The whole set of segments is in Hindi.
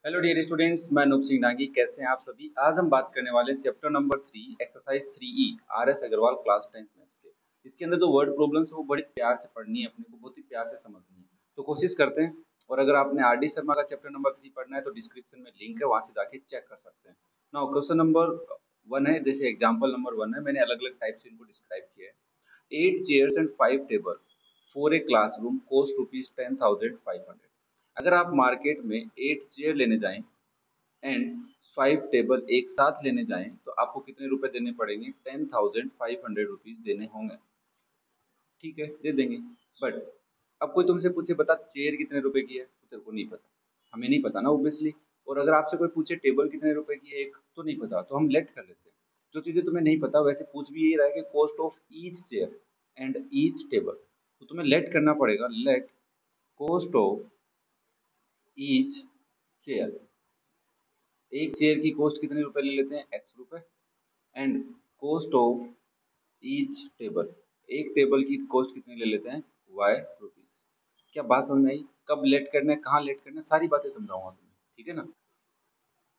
हेलो डियर स्टूडेंट्स, मैं अनूप सिंह नागी। कैसे हैं आप सभी। आज हम बात करने वाले हैं chapter number 3 exercise 3E RS Agarwal class 10th maths के। इसके अंदर जो वर्ड प्रॉब्लम्स है वो बड़े प्यार से पढ़नी है, अपने को बहुत ही प्यार से समझनी है, तो कोशिश करते हैं। और अगर आपने RD शर्मा का चैप्टर नंबर 3 पढ़ना है तो डिस्क्रिप्शन में लिंक है, वहाँ से जाके चेक कर सकते हैं ना। क्वेश्चन नंबर 1 है, जैसे एग्जाम्पल नंबर 1 है, मैंने अलग अलग टाइप से इनको डिस्क्राइब किया है। 8 chairs and 5 table for a classroom cost ₹10,500। अगर आप मार्केट में 8 चेयर लेने जाएं एंड 5 टेबल एक साथ लेने जाएं तो आपको कितने रुपए देने पड़ेंगे? ₹10,500 देने होंगे। ठीक है, दे देंगे। बट अब कोई तुमसे पूछे बता चेयर कितने रुपए की है, तो तेरे को नहीं पता, हमें नहीं पता ना ऑब्वियसली। और अगर आपसे कोई पूछे टेबल कितने रुपए की है एक, तो नहीं पता, तो हम लेट कर लेते हैं। जो चीज़ें तुम्हें नहीं पता वैसे पूछ भी यही रहा है कि cost of each chair and each table, तो तुम्हें लेट करना पड़ेगा। Let cost of each chair, एक चेयर की कॉस्ट कितने रुपए ले लेते हैं? एक्स रुपए। And cost of each table, एक टेबल की कॉस्ट कितनी ले लेते हैं? Y rupees. क्या बात समझ में आई? कब लेट करना है, कहाँ लेट करना है, सारी बातें समझाऊंगा तुम्हें, ठीक है ना।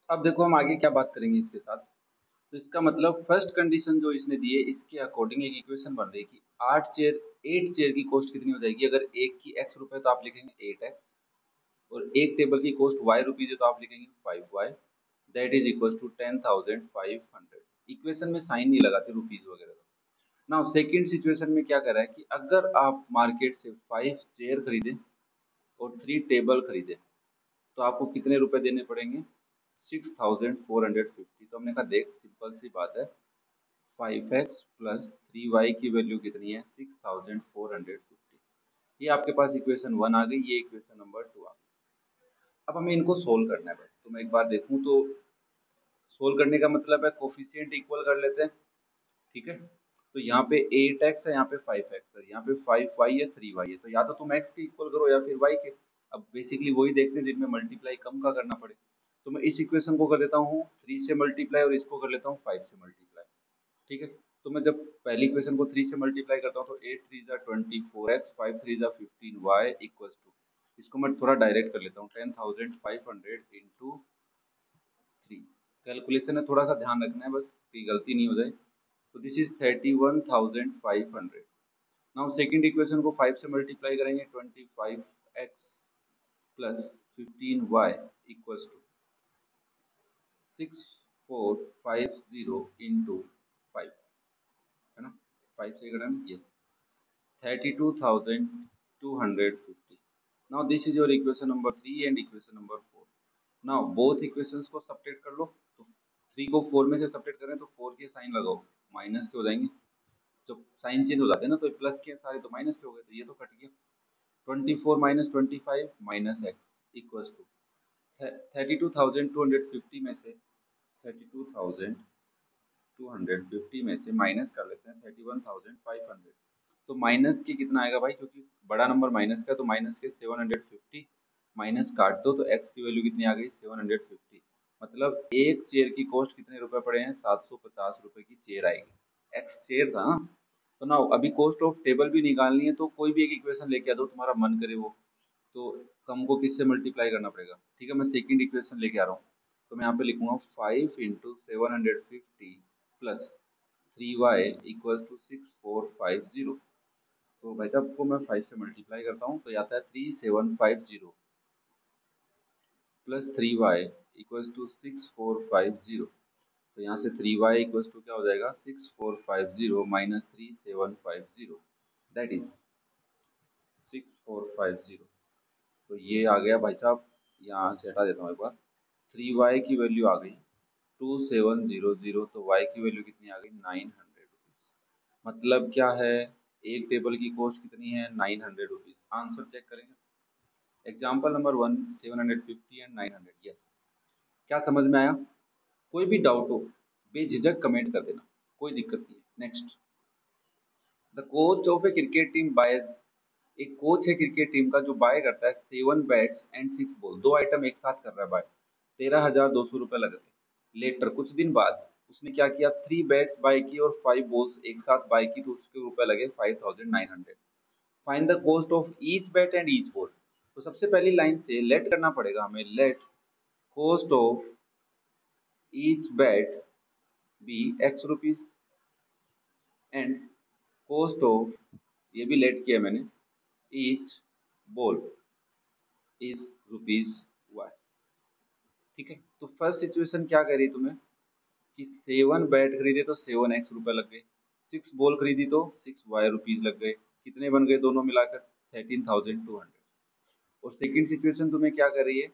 अब देखो हम आगे क्या बात करेंगे इसके साथ। तो इसका मतलब फर्स्ट कंडीशन जो इसने दी है इसके अकॉर्डिंग एक इक्वेशन बन रही है कि 8 चेयर की कॉस्ट कितनी हो जाएगी। अगर एक की एक्स रुपए तो आप लिखेंगे 8x, और एक टेबल की कॉस्ट वाई रुपीज है तो आप लिखेंगे 5y, that is equal to 10,500। Equation में साइन नहीं लगाते रुपीज वगैरह का। नाउ सेकंड सिचुएशन में क्या कर रहा है कि अगर आप मार्केट से 5 चेयर खरीदें और 3 टेबल खरीदें तो आपको कितने रुपए देने पड़ेंगे? 6,450। तो हमने कहा देख सिंपल सी बात है, 5x प्लस 3y की वैल्यू कितनी है? 6,450। ये आपके पास इक्वेशन 1 आ गई, ये इक्वेशन नंबर 2 आ गई। अब हमें इनको सोल्व करना है। बस तो मैं एक बार देखूं तो सोल्व करने का मतलब है कोफिशिएंट इक्वल कर लेते हैं, ठीक है। तो यहाँ पे 8x है, यहाँ पे 5x है, यहाँ पे 5y है, 3y है, तो या तो तुम x के इक्वल करो या फिर y के। अब बेसिकली वही देखते हैं जिनमें मल्टीप्लाई कम का करना पड़े। तो मैं इस इक्वेशन को कर देता हूँ 3 से मल्टीप्लाई और इसको कर लेता हूँ 5 से मल्टीप्लाई, ठीक है। तो मैं जब पहली इक्वेशन को 3 से मल्टीप्लाई करता हूँ तो 8 3 जा 24x, 5 3 जा 15y इक्वल्स टू, इसको मैं थोड़ा डायरेक्ट कर लेता हूँ 10,500 इंटू 3। कैलकुलेशन है, थोड़ा सा ध्यान रखना है बस कि गलती नहीं हो जाए। तो this is 31,500। Now second equation को 5 से मल्टीप्लाई करेंगे 25x plus 15y equals to 6450 into 5, है ना। 5 से करें, yes, 32,250। Now this is your equation number 3 and equation number 4। Now both equations को सब्ट्रैक्ट कर लो। तो 3 को 4 में से सब्ट्रैक्ट करें तो 4 के साइन लगाओ, माइनस के हो जाएंगे। जब साइन चेंज हो जाते हैं ना तो प्लस के सारे तो माइनस के हो गए, तो ये तो कट गया। 24 minus 25 minus X equals to 32,250 में से 32,250 में से माइनस कर लेते हैं 31,500। तो माइनस के कितना आएगा भाई, क्योंकि बड़ा नंबर माइनस का, तो माइनस के 750 माइनस काट दो तो एक्स की वैल्यू कितनी आ गई? 750। मतलब एक चेयर की कॉस्ट कितने रुपए पड़े हैं? 750 रुपए की चेयर आएगी। एक्स चेयर था ना। तो ना अभी कॉस्ट ऑफ टेबल भी निकालनी है, तो कोई भी एक इक्वेशन लेके आ दो तुम्हारा मन करे वो। तो कम को किससे मल्टीप्लाई करना पड़ेगा? ठीक है, मैं सेकंड इक्वेशन लेके आ रहा हूँ। तो मैं यहाँ पे लिखूंगा 5 into 750 plus 3y equals to 6450। तो भाई साहब को मैं 5 से मल्टीप्लाई करता हूँ तो आता है 3750 प्लस 3y इक्वल्स टू 6450। तो यहाँ से 3y इक्वल्स टू क्या हो जाएगा? 6450 माइनस 3750, दैट इज 6450। तो ये आ गया भाई साहब, यहाँ से हटा देता हूँ एक बार। 3y की वैल्यू आ गई 2700, तो y की वैल्यू कितनी आ गई? 900 रुपीज़। मतलब क्या है, एक टेबल की कॉस्ट कितनी है? 900 रुपीज़। आंसर चेक करेंगे। Example number 1 750 and 900, yes. क्या समझ में आया? कोई भी डाउट हो बेझिझक कमेंट कर देना, कोई दिक्कत नहीं है। Next, the coach of A cricket team boys, एक कोच है क्रिकेट टीम का जो बाय करता है 7 बैट्स एंड 6 बॉल, दो आइटम एक साथ कर रहा है बाय, 13,200 रुपए लगे थे। लेटर कुछ दिन बाद उसने क्या किया? 3 बैट्स बाय की और 5 बॉल्स एक साथ बाय की, तो उसके रुपए लगे 5,900। Find the cost of each bat and each ball. तो सबसे पहली लाइन से लेट करना पड़ेगा हमें। Let cost of each bet be x rupees and cost of, ये भी लेट किया मैंने, each ball is rupees y। ठीक है, तो फर्स्ट सिचुएशन क्या कह रही तुम्हें कि 7 बैट खरीदे तो 7x रुपए लग गए, 6 बॉल खरीदी तो 6y रुपीज लग गए, कितने बन गए दोनों मिलाकर 13,200। और सेकंड सिचुएशन तुम्हें क्या कर रही है,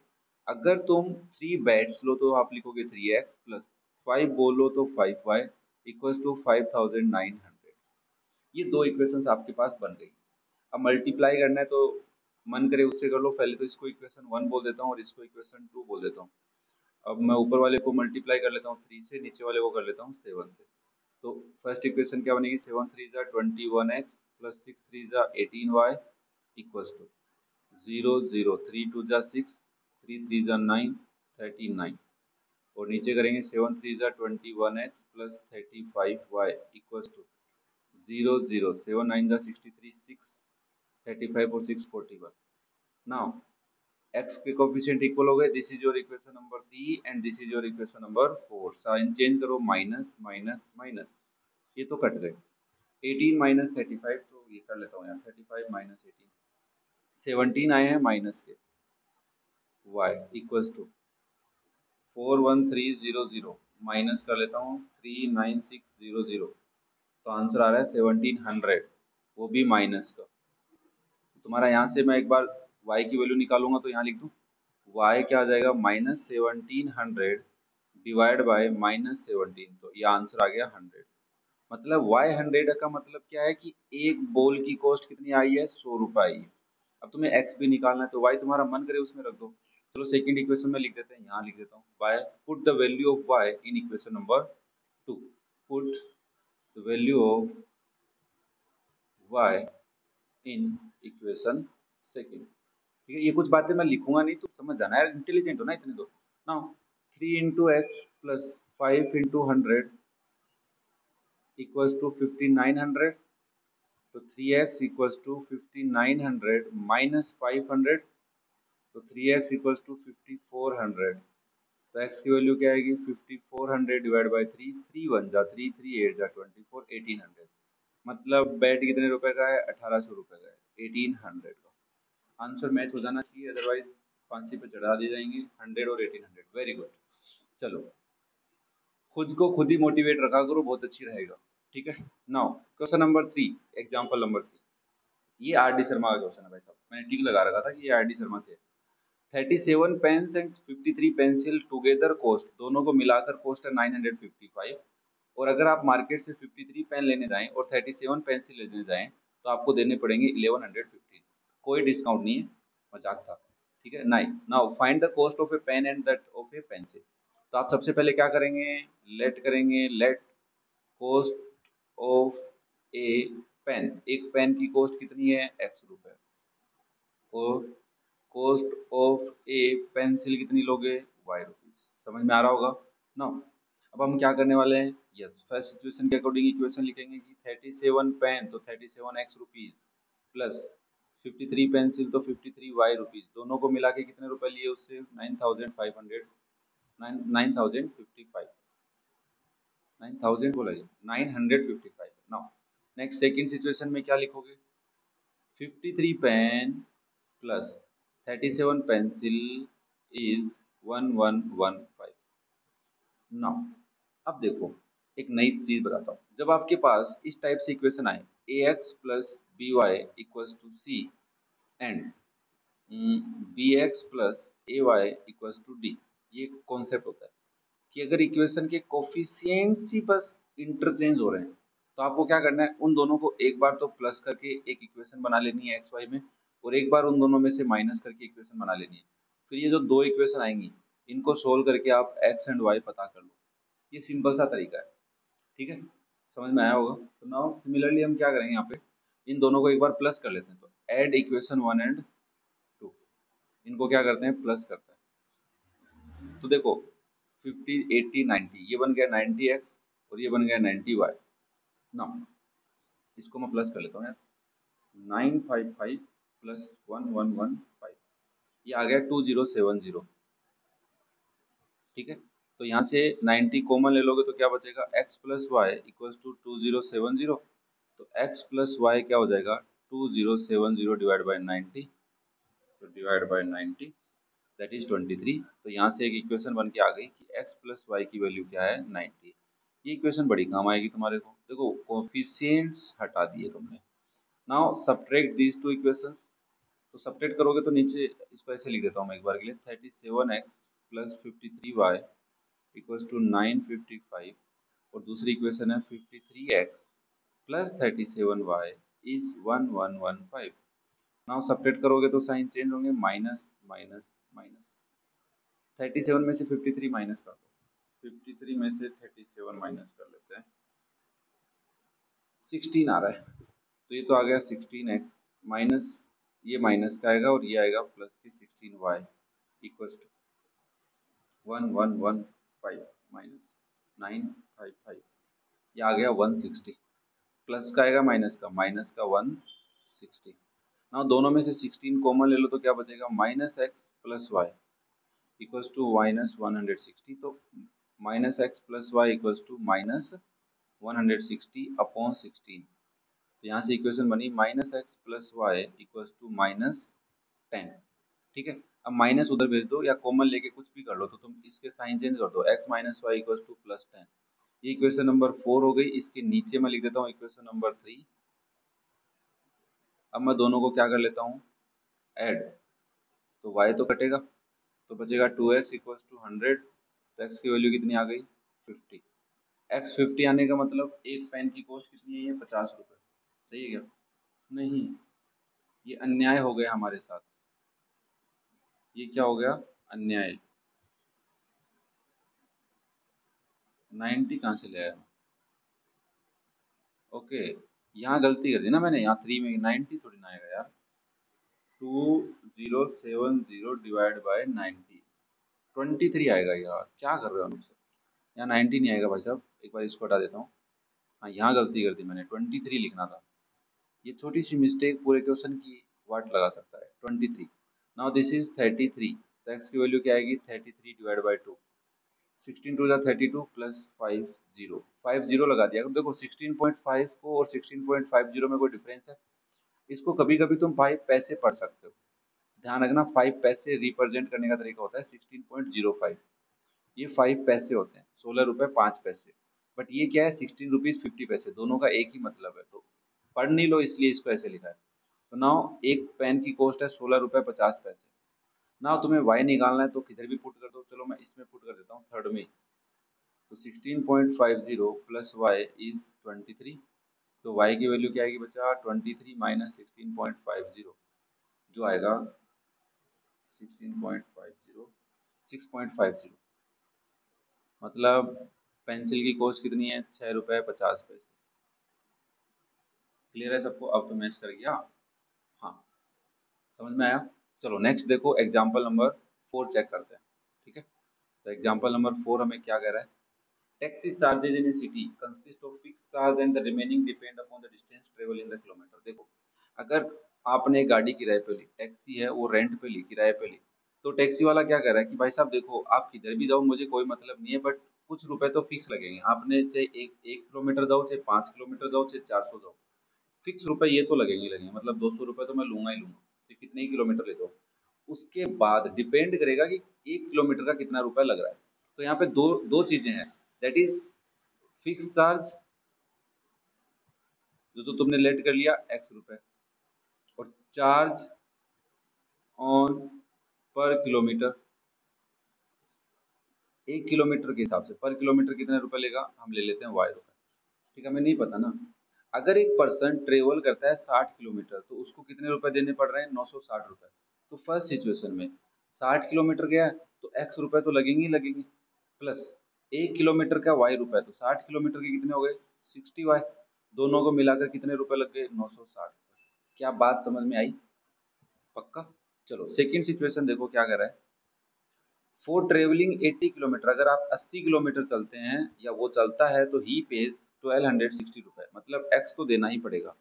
अगर तुम 3 बैट्स लो तो आप लिखोगे 3x प्लस 5 बॉल लो तो 5y इक्वल्स टू 5,900। ये दो इक्वेशंस आपके पास बन गई। अब मल्टीप्लाई करना है तो मन करे उससे कर लो, पहले तो इसको इक्वेशन 1 बोल देता हूँ और इसको इक्वेशन 2 बोल देता हूँ। अब मैं ऊपर वाले को मल्टीप्लाई कर लेता हूँ 3 से, नीचे वाले को कर लेता हूँ 7 से। तो फर्स्ट इक्वेशन क्या बनेगी, 7 3 जा 21x प्लस 6 3 जा 18y इक्वल्स टू 0 0 3 2 जा 6 3 3 जा 9 39। और नीचे करेंगे 7 3 जा 21x plus 35y equals to 0 0 7 9 जा 63 6 35 और 6 41। नाउ x के कोफिशिएंट इक्वल हो गए, this is your equation number 3 and this is your equation number 4। Sign change करो, माइनस माइनस माइनस, ये तो कट गए। 18 माइनस 35, तो ये कर लेता हूँ यार, 35 माइनस 18 17 आए हैं माइनस के, y इक्वल्स टू 41300 माइनस कर लेता हूँ 39600, तो आंसर आ रहा है 1700, वो भी माइनस का। तुम्हारा यहाँ से मैं एक बार y की वैल्यू निकालूंगा तो यहाँ लिख दूँ, y क्या आ जाएगा -1700 डिवाइड बाय -17, तो ये आंसर आ गया 100। मतलब y 100 का मतलब क्या है कि एक बॉल की कॉस्ट कितनी आई है, 100 रुपये आई है। अब तुम्हें x भी निकालना है तो y तुम्हारा मन करे उसमें रख दो। चलो सेकंड इक्वेशन में लिख देते हैं, यहाँ लिख देता हूँ y, put the value of y in equation number 2, put the value of y in equation second. ठीक है, ये कुछ बातें मैं लिखूंगा नहीं, तो समझ जाना यार, इंटेलिजेंट हो ना इतने तो। Now 3 into X plus 5 into 100 equals to 5900, तो 3x इक्वल्स टू 5900 माइनस 500, तो 3x इक्वल्स टू 5400। तो x की वैल्यू क्या आएगी, 5400 डिवाइड बाई 3, 3 1 जा 3, 3 8 जा 24, 1800। मतलब बैट कितने रुपए का है, 1800 रुपए का है, 1800 का। आंसर मैच हो जाना चाहिए, अदरवाइज फांसी पे चढ़ा दिए जाएंगे। 100 और 1800, वेरी गुड। चलो, खुद को खुद ही मोटिवेट रखा करो, बहुत अच्छी रहेगा। ठीक है, now question number 3, example number 3। ये आर डी शर्मा का क्वेश्चन है भाई साहब, मैंने टिक लगा रखा था कि ये आर डी शर्मा से। 37 pens and 53 pencil together cost, दोनों को मिलाकर कॉस्ट है 955। और अगर आप मार्केट से 53 पेन लेने जाएं और 37 पेंसिल लेने जाएं तो आपको देने पड़ेंगे 1115। कोई डिस्काउंट नहीं है, मजाक था। ठीक है, now find the cost of a pen and that of a pencil. तो आप सबसे पहले क्या करेंगे, let cost of a pen, एक पेन की कॉस्ट कितनी है, x रुपए, और कॉस्ट ऑफ ए पेंसिल कितनी लोगे, y रुपीज। समझ में आ रहा होगा ना। अब हम क्या करने वाले हैं, यस फर्स्ट सिचुएशन के अकॉर्डिंग इक्वेशन लिखेंगे कि 37 पेन तो 37x रुपीज प्लस 53 पेंसिल तो 53y रुपीज, दोनों को मिला के कितने रुपए लिए उससे, 9500, 9055, 9000 बोला, 955। नाउ नेक्स्ट सेकंड सिचुएशन में क्या लिखोगे, 53 pen plus 37 pencil is 1115। Now अब देखो, एक नई चीज बताता हूँ। जब आपके पास इस टाइप से इक्वेशन आए, ax plus B Y equals to C and B X plus A Y equals to D, ये कॉन्सेप्ट होता है कि अगर इक्वेशन के कोफिशिएंट्स ही बस इंटरचेंज हो रहे हैं तो आपको क्या करना है, उन दोनों को एक बार तो प्लस करके एक इक्वेशन बना लेनी है एक्स वाई में, और एक बार उन दोनों में से माइनस करके इक्वेशन बना लेनी है। फिर ये जो दो इक्वेशन आएंगी इनको सोल्व करके आप एक्स एंड वाई पता कर लो। ये सिंपल सा तरीका है। ठीक है, समझ में आया होगा। तो नाउ सिमिलरली हम क्या करेंगे, यहाँ पे इन दोनों को एक बार प्लस कर लेते हैं, तो ऐड इक्वेशन 1 एंड 2, इनको क्या करते हैं, प्लस करते हैं। तो देखो 50 80 90, ये बन गया 90x और ये बन गया 90y। ना इसको मैं प्लस कर लेता हूँ यार, 955 प्लस 1115, ये आ गया 2070। ठीक है। तो यहाँ से 90 कॉमन ले लोगे तो क्या बचेगा, x plus Y equals to 2070। तो x प्लस वाई क्या हो जाएगा, 2070 डिवाइड बाई 90, तो डिवाइड बाई 90 दैट इज 23। तो यहाँ से एक इक्वेशन बन के आ गई कि x प्लस वाई की वैल्यू क्या है, 90। ये इक्वेशन बड़ी काम आएगी तुम्हारे को। देखो कोफिशिएंट्स हटा दिए तुमने। Now subtract these two equations. तो सब्ट्रैक्ट करोगे तो नीचे इसको ऐसे लिख देता हूँ मैं एक बार के लिए, 37x plus 53y equals to 955, और दूसरी इक्वेशन है 53x plus 37y is 1115। Now subtract करोगे तो साइन चेंज होंगे, माइनस माइनस माइनस। 37 में से 53 माइनस कर दो, 53 में से 37 माइनस कर लेते हैं, 16 आ रहा है। तो ये तो आ गया 16x माइनस, ये माइनस का आएगा और ये आएगा प्लस की 16y इक्वल्स टू 1115 माइनस 955, ये आ गया 160। प्लस का आएगा माइनस का, माइनस का 160। ना दोनों में से 16 कॉमन ले लो तो क्या बचेगा, minus X plus Y equals to minus 160। तो minus X plus Y equals to minus 160 upon 16। तो यहाँ से इक्वेशन बनी minus X plus Y equals to minus 10। ठीक है। अब माइनस उधर भेज दो या कॉमन लेके कुछ भी कर लो, तो तुम इसके साइन चेंज कर दो, x minus Y equals to plus 10। ये इक्वेशन नंबर 4 हो गई। इसके नीचे मैं लिख देता हूँ इक्वेशन नंबर 3। अब मैं दोनों को क्या कर लेता हूँ, ऐड। तो y तो कटेगा, तो बचेगा 2x इक्वल्स टू 100। तो x की वैल्यू कितनी आ गई, 50। x 50 आने का मतलब एक पेन की कॉस्ट कितनी है, ये 50 रुपये। सही है क्या, नहीं, ये अन्याय हो गया हमारे साथ। ये क्या हो गया, अन्याय। 90 कहाँ से ले आया, ओके। यहाँ गलती कर दी ना मैंने, यहाँ 3 में 90 थोड़ी ना आएगा यार। 2070 डिवाइड बाय 90, 23 आएगा यार। क्या कर रहे हो हमसे, यहाँ 90 नहीं आएगा भाई साहब। एक बार इसको हटा देता हूँ। हाँ यहाँ गलती कर दी मैंने, 23 लिखना था। ये छोटी सी मिस्टेक पूरे क्वेश्चन की वाट लगा सकता है। 23, नाउ दिस इज 33। तो एक्स की वैल्यू क्या आएगी, 33 डिवाइड बाई 2। 16 टू 32 प्लस 50, 50 लगा दिया। देखो 16.5 को और 16.50 में कोई डिफरेंस है, इसको कभी कभी तुम 5 पैसे पढ़ सकते हो। ध्यान रखना, 5 पैसे रिप्रेजेंट करने का तरीका होता है 16.05। ये 5 पैसे होते हैं, 16 रुपये 5 पैसे। बट ये क्या है, 16 रुपीज़ 50 पैसे, दोनों का एक ही मतलब है। तो पढ़ नहीं लो इसलिए इसको ऐसे लिखा है। तो नाउ एक पेन की कॉस्ट है 16 रुपये 50 पैसे। नाउ तुम्हें वाई निकालना है तो किधर भी पुट कर दो, चलो मैं इसमें पुट कर देता हूँ, थर्ड में। तो 16.50 प्लस वाई इज 23। तो y की वैल्यू क्या आएगी बच्चा, 23 माइनस 16.50, जो आएगा 16.50, 6.50। मतलब पेंसिल की कॉस्ट कितनी है, 6 रुपये 50 पैसे। क्लियर है सबको, अब तो मैच कर गया। हाँ, समझ में आया। चलो नेक्स्ट देखो, एग्जाम्पल नंबर 4 चेक करते हैं। ठीक है। तो एग्जाम्पल नंबर 4 हमें क्या कह रहा है, taxi charges in A city consist of fix charge and the remaining depend upon the distance travel in the kilometre. देखो अगर आपने एक गाड़ी किराए पे ली, टैक्सी है वो रेंट पे ली, किराए पे ली, तो टैक्सी वाला क्या कह रहा है कि भाई साहब देखो आप किधर भी जाओ मुझे कोई मतलब नहीं है, बट कुछ रुपए तो फिक्स लगेंगे। आपने चाहे एक किलोमीटर जाओ, चाहे 5 किलोमीटर जाओ, चाहे 400 जाओ, फिक्स रुपए ये तो लगेंगे ही लगेंगे। मतलब 200 रुपये तो मैं लूंगा ही लूंगा, चाहे कितने ही किलोमीटर ले जाओ। उसके बाद डिपेंड करेगा कि 1 किलोमीटर का कितना रुपया लग रहा है। तो यहाँ पे दो दो चीजें हैं, दैट इज फिक्स चार्ज जो तो तुमने लेट कर लिया x रुपए, और चार्ज ऑन पर किलोमीटर, 1 किलोमीटर के हिसाब से पर किलोमीटर कितने रुपए लेगा, हम ले लेते हैं y रुपए। ठीक है, हमें नहीं पता ना। अगर एक पर्सन ट्रेवल करता है 60 किलोमीटर तो उसको कितने रुपए देने पड़ रहे हैं, 960 रुपए। तो फर्स्ट सिचुएशन में 60 किलोमीटर गया तो x रुपए तो लगेंगे ही लगेंगे, प्लस 1 किलोमीटर का y रुपए, तो 60 किलोमीटर के कितने हो गए, 60y। दोनों को मिलाकर कितने रुपए लग गए, 960। क्या बात समझ में आई, पक्का। चलो सेकंड सिचुएशन देखो क्या कर रहा है, फॉर ट्रेवलिंग 80 किलोमीटर, अगर आप 80 किलोमीटर चलते हैं या वो चलता है तो ही पेज 1260 रुपए, मतलब एक्स तो देना ही पड़ेगा,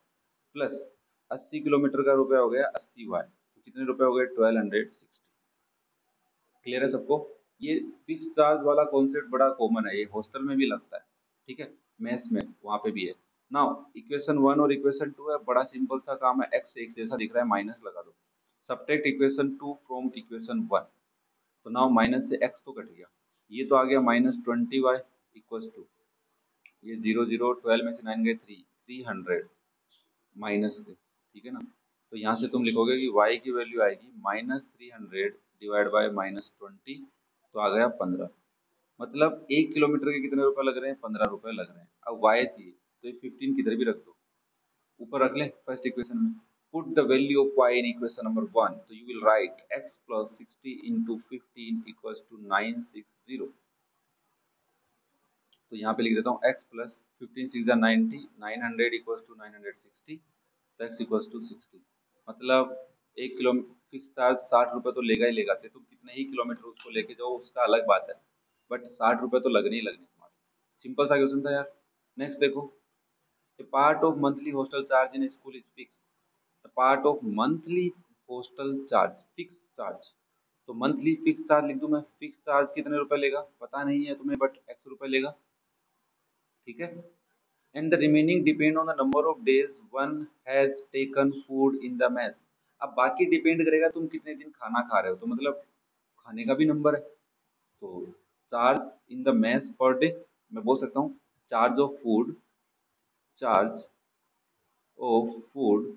प्लस 80 किलोमीटर का रुपया हो गया 80 वाई, तो कितने रुपए हो गए, 1260। क्लियर है सबको। ये फिक्स चार्ज वाला कॉन्सेप्ट बड़ा कॉमन है, ये हॉस्टल में भी लगता है, ठीक है, मेस में वहाँ पे भी है। नाउ इक्वेशन 1 और इक्वेशन 2 है, बड़ा सिंपल सा काम है, एक्स एक जैसा दिख रहा है माइनस लगा दो। सब्ट्रैक्ट इक्वेशन 2 फ्रॉम इक्वेशन 1, तो नाउ माइनस से एक्स तो कट गया, ये तो आ गया -20y इक्वल्स टू, ये 0 0 12 में से 9 गए 300 माइनस के, ठीक है ना। तो यहाँ से तुम लिखोगे कि y की वैल्यू आएगी -300 डिवाइड बाय -20, तो आ गया 15। मतलब 1 किलोमीटर के कितने रुपए लग रहे हैं, 15 रुपए लग रहे हैं। अब y चाहिए तो ये 15 किधर भी रख दो, ऊपर रख ले फर्स्ट इक्वेशन में। Put the value of y in equation number 1, तो you will write x plus 60 into 15 equals to 960। तो यहाँ पे लिख देता हूँ x प्लस 15 6 90, 900 इक्वल्स टू 960, तो x इक्वल्स टू 60। मतलब 1 किलो फिक्स चार्ज 60 रुपये तो लेगा ही लेगा, चाहे तुम कितने ही किलोमीटर उसको लेके जाओ उसका अलग बात है, बट 60 रुपये तो लगने ही लगने तुम्हारे। सिंपल सा क्वेश्चन था यार। नेक्स्ट देखो, the part of monthly hostel charge in school is fix. The part of monthly hostel charge fix charge, तो मंथली फिक्स चार्ज लिख दूं मैं, फिक्स चार्ज कितने रुपए लेगा पता नहीं है तुम्हें, बट x रुपए लेगा, ठीक है। And the remaining depend on the number of days one has taken food in the mess. अब बाकी डिपेंड करेगा तुम कितने दिन खाना खा रहे हो, तो मतलब खाने का भी नंबर है। तो charge in the mess per day, मैं बोल सकता हूँ charge of food, charge of food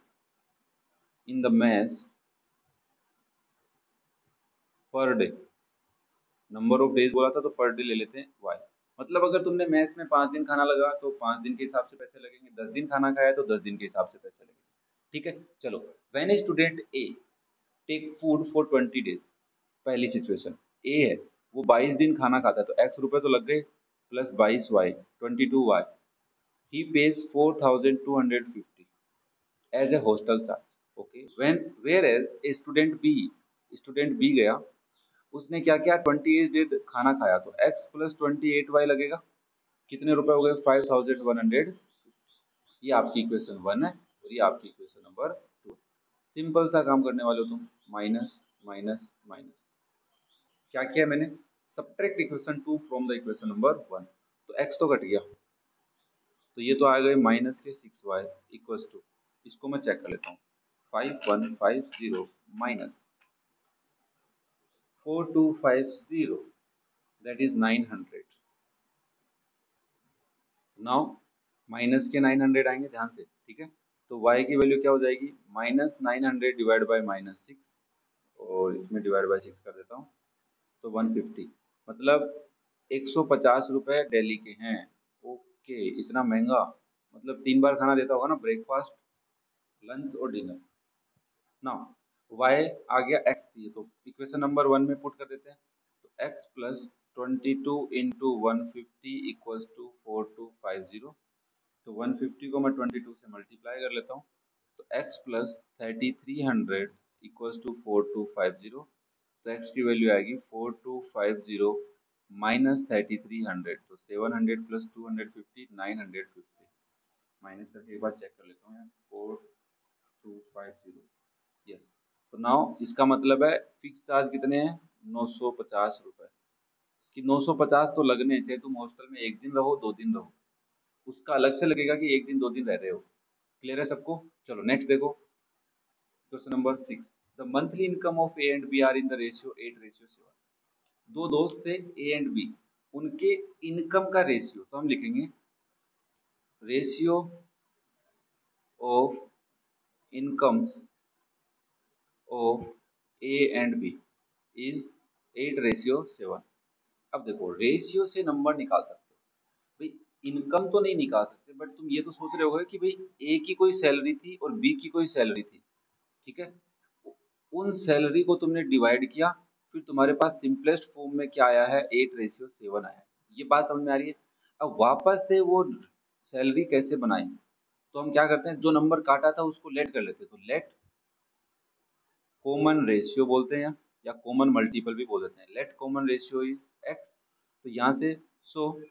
in the mess per day, number of days बोला था तो पर डे ले लेते हैं वाई। मतलब अगर तुमने मैथ्स में 5 दिन खाना लगा तो 5 दिन के हिसाब से पैसे लगेंगे, 10 दिन खाना खाया तो 10 दिन के हिसाब से पैसे लगेंगे, ठीक है। चलो, when a student A take food for 20 days, पहली सिचुएशन ए है, वो 22 दिन खाना खाता है, तो एक्स रुपए तो लग गए, plus 22y 22y, he pays 4250 as a hostel charge, okay. When where as a student B गया, उसने क्या किया 28 डेज खाना खाया, तो x प्लस 28y लगेगा, कितने रुपए हो गए 5100। ये आपकी इक्वेशन 1 है और ये आपकी इक्वेशन नंबर 2। सिंपल सा काम करने वाले हो तुम, माइनस माइनस माइनस, क्या किया मैंने, subtract equation 2 from the equation number 1, तो x तो कट गया, तो ये तो आ गए माइनस के 6y इक्वल्स टू, इसको मैं चेक कर लेता हूँ, 5150 minus 4250, that is 900। Now minus के 900 आएंगे ध्यान से, ठीक है। तो y की वैल्यू क्या हो जाएगी, -900 डिवाइड बाई -6, और इसमें डिवाइड बाई 6 कर देता हूँ, तो 150। मतलब 150 रुपये दिल्ली के हैं, ओके। इतना महंगा, मतलब 3 बार खाना देता होगा ना, ब्रेकफास्ट लंच और डिनर। ना y आ गया, x चाहिए, तो इक्वेशन नंबर 1 में पुट कर देते हैं, तो x plus 22 into 150 equals to 4250, तो 150 को मैं 22 से मल्टीप्लाई कर लेता हूँ, तो x प्लस 3300 इक्वल्स टू 4250, तो x की वैल्यू आएगी 4250 माइनस 3300, तो 700 प्लस 250 950, माइनस करके एक बार चेक कर लेता हूँ यार, 4250, यस। तो नाउ इसका मतलब है फिक्स चार्ज कितने हैं, 950 रुपये, कि 950 तो लगने, चाहे तुम हॉस्टल में 1 दिन रहो 2 दिन रहो, उसका अलग से लगेगा कि 1 दिन 2 दिन रह रहे हो। क्लियर है सबको। चलो नेक्स्ट देखो, question number 6, the monthly income of A and B are in the ratio 8:7। दो दोस्त थे ए एंड बी, उनके इनकम का रेशियो, तो हम लिखेंगे ratio of incomes of A and B is 8:7। अब देखो रेशियो से नंबर निकाल सकते हो भाई, इनकम तो नहीं निकाल सकते, बट तुम ये तो सोच रहे होगे कि भाई ए की कोई सैलरी थी और बी की कोई सैलरी थी, ठीक है। उन सैलरी को तुमने डिवाइड किया, फिर तुम्हारे पास सिंपलेस्ट फॉर्म में क्या आया है, 8:7 आया है। ये बात समझ में आ रही है। अब वापस से वो सैलरी कैसे बनाई, तो हम क्या करते हैं, जो नंबर काटा था उसको लेट कर लेते हैं, तो लेट कॉमन रेशियो बोलते हैं, या कॉमन मल्टीपल भी बोल देते हैं, late common ratio is x। तो यहाँ से सो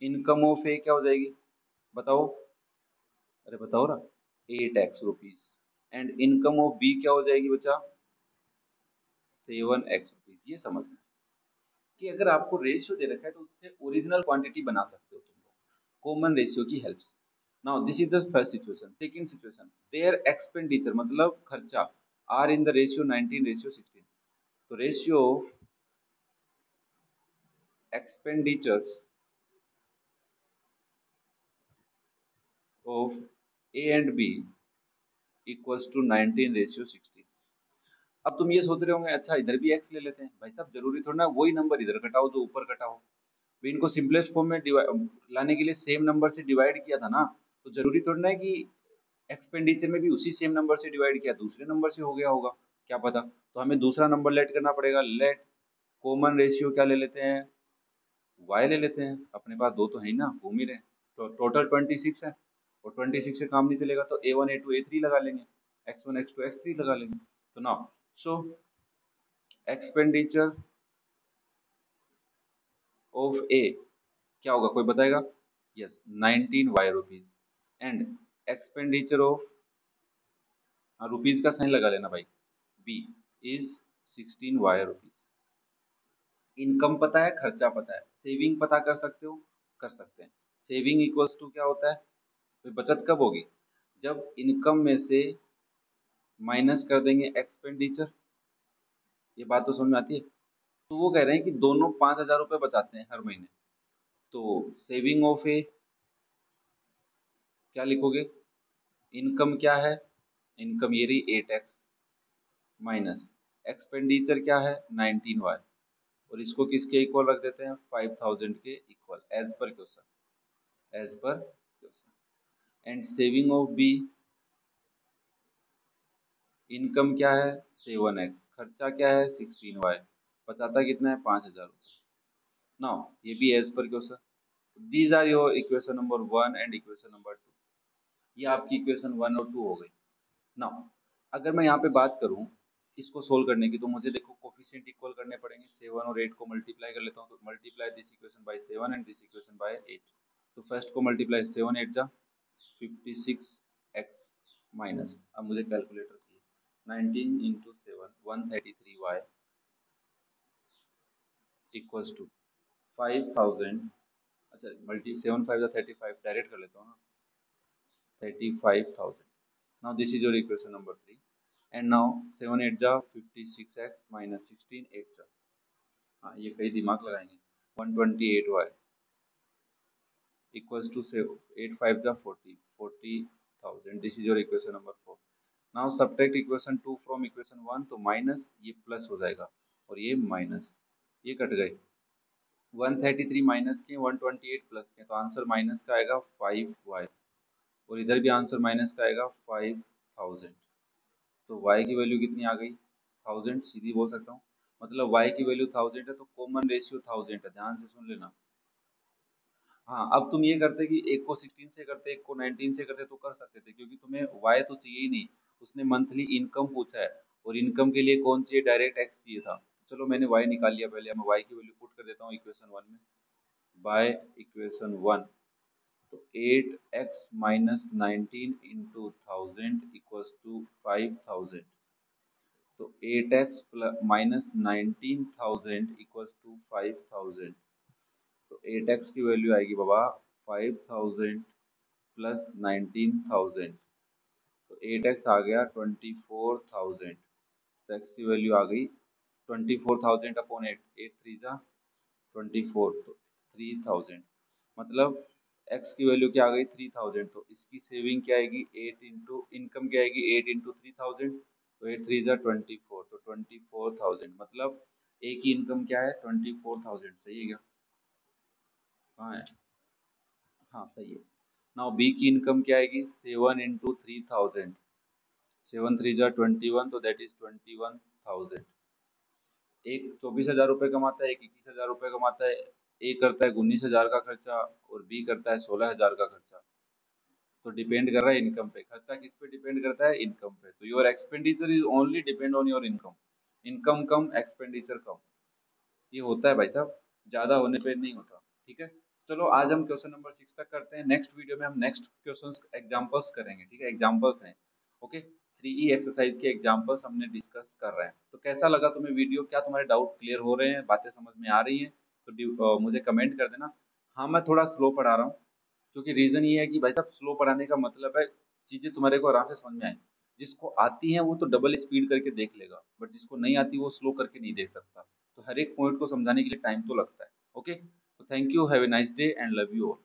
इनकम ऑफ ए क्या हो जाएगी, बताओ, अरे बताओ ना, 8 x rupees, and income of B क्या हो जाएगी बच्चा, 7 x रुपीज। ये समझना है, कि अगर आपको रेशियो दे रखा है तो उससे ओरिजिनल क्वांटिटी बना सकते हो तुम लोग कॉमन रेशियो की हेल्प से। Now this is the first situation. Second situation, there expenditure मतलब खर्चा आर इन द रेशियो 19:16। तो ratio of expenditures of A and B equals to 19:16। अब तुम ये सोच रहे होंगे अच्छा इधर भी x ले लेते हैं। भाई साहब जरूरी थोड़ा ना वही नंबर इधर कटाओ जो ऊपर कटा हो। भी इनको सिंपलेस्ट फॉर्म में लाने के लिए सेम नंबर से डिवाइड किया था ना, तो जरूरी थोड़ा ना है कि एक्सपेंडिचर में भी उसी सेम नंबर से डिवाइड किया दूसरे नंबर से हो गया होगा, क्या पता। तो हमें दूसरा नंबर लेट करना पड़ेगा। लेट कॉमन रेशियो क्या ले लेते हैं, y ले लेते हैं। अपने पास दो तो है ही ना, घूम ही रहे। तो टोटल 26 है और 26 से काम नहीं चलेगा तो a1 a2 a3 लगा लेंगे, x1 x2 x3 लगा लेंगे। तो now so expenditure of a क्या होगा, कोई बताएगा? Yes 19 y rupees. And expenditure of, हाँ रुपीज का साइन लगा लेना भाई, b is 16 y rupees. Income पता है, खर्चा पता है, सेविंग पता कर सकते हो, कर सकते हैं। सेविंग इक्वल्स टू क्या होता है, तो बचत कब होगी, जब इनकम में से माइनस कर देंगे एक्सपेंडिचर। ये बात तो समझ में आती है। तो वो कह रहे हैं कि दोनों 5,000 रुपये बचाते हैं हर महीने। तो सेविंग ऑफ ए क्या लिखोगे, इनकम क्या है, इनकम ये रही 8x माइनस एक्सपेंडिचर क्या है 19y, और इसको किसके इक्वल रख देते हैं 5,000 के equal as per question, as per question. And saving of B, income क्या है 7x, खर्चा क्या है 16y, बचाता कितना है 5,000 रुपये। नाउ ये भी as per question. These are your equation number 1 and equation number 2। ये आपकी इक्वेशन 1 और 2 हो गई। नाउ अगर मैं यहाँ पे बात करूँ इसको सोल्व करने की, तो मुझे देखो कोफिशिएंट इक्वल करने पड़ेंगे। 7 और 8 को मल्टीप्लाई कर लेता हूँ, तो multiply this equation by 7 and this equation by 8। तो फर्स्ट को मल्टीप्लाई 7 8 जा 56x माइनस, अब मुझे कैलकुलेटर चाहिए, 19 इंटू 7 133y इक्वल्स टू 5,000। अच्छा मल्टी 7 5 जा 35, डायरेक्ट कर लेता हूँ ना, 35,000। Now this is your equation number 3। And now 7 8 जा 56x माइनस 16 8 जा, हाँ ये कई दिमाग लगाएंगे, 128y equals to say 8 5 जा 40,000। This is your equation number 4। Now subtract equation 2 from equation 1, तो माइनस ये प्लस हो जाएगा और ये माइनस, ये कट गए। 133 माइनस के 128 प्लस के, तो आंसर माइनस का आएगा 5y, और इधर भी आंसर माइनस का आएगा 5,000। तो y की वैल्यू कितनी आ गई 1000, सीधी बोल सकता हूँ। मतलब y की वैल्यू 1000 है तो कॉमन रेशियो 1000 है, ध्यान से सुन लेना। हाँ अब तुम ये करते कि एक को 16 से करते एक को 19 से करते तो कर सकते थे, क्योंकि तुम्हें y तो चाहिए ही नहीं, उसने मंथली इनकम पूछा है और इनकम के लिए कौन चाहिए, डायरेक्ट x चाहिए था। चलो मैंने y निकाल लिया, पहले मैं y की वैल्यू पुट कर देता हूँ इक्वेशन 1 में, बाय इक्वेशन 1। तो 8x minus 19 into 1000 equals to 5,000। तो 8x माइनस 19,000 इक्वल्स टू 5,000। तो 8x की वैल्यू आएगी बाबा 5,000 प्लस 19,000। तो 8x आ गया 24,000। तो x की वैल्यू आ गई 24,000 अपॉन 8, 8 3 जा 24, तो 3,000। मतलब x की वैल्यू क्या आ गई 3,000। तो इसकी सेविंग क्या आएगी 8 इंटू इनकम क्या आएगी 8 इंटू 3,000, तो 8 3 जा 24, तो 24,000। मतलब एक ही इनकम क्या है 24,000, सही है क्या, कहाँ है, हाँ सही है। नाउ बी की इनकम क्या आएगी 7 इंटू 3,000, 7 3 जा 21, तो दैट इज 21,000। एक 24,000 रुपये कमाता है, एक 21,000 रुपये कमाता है, ए करता है 19,000 का खर्चा और बी करता है 16,000 का खर्चा। तो डिपेंड कर रहा है इनकम पे, खर्चा किस पे डिपेंड करता है, इनकम पे। तो your expenditure is only depend on your income, income कम एक्सपेंडिचर कम, ये होता है भाई साहब, ज्यादा होने पे नहीं होता। ठीक है, चलो आज हम क्वेश्चन नंबर 6 तक करते हैं, नेक्स्ट वीडियो में हम नेक्स्ट क्वेश्चंस एग्जांपल्स करेंगे। ठीक है, एग्जांपल्स हैं। ओके, 3E एक्सरसाइज के एग्जाम्पल्स हमने डिस्कस कर रहे हैं। तो कैसा लगा तुम्हें वीडियो? क्या तुम्हारे डाउट क्लियर हो रहे हैं, बातें समझ में आ रही हैं? तो मुझे कमेंट कर देना। हाँ, मैं थोड़ा स्लो पढ़ा रहा हूँ, क्योंकि रीज़न ये है कि भाई साहब स्लो पढ़ाने का मतलब है चीज़ें तुम्हारे को आराम से समझ में आए। जिसको आती हैं वो तो डबल स्पीड करके देख लेगा, बट जिसको नहीं आती वो स्लो करके नहीं देख सकता। तो हर एक पॉइंट को समझाने के लिए टाइम तो लगता है। ओके, तो thank you, have a nice day and love you all.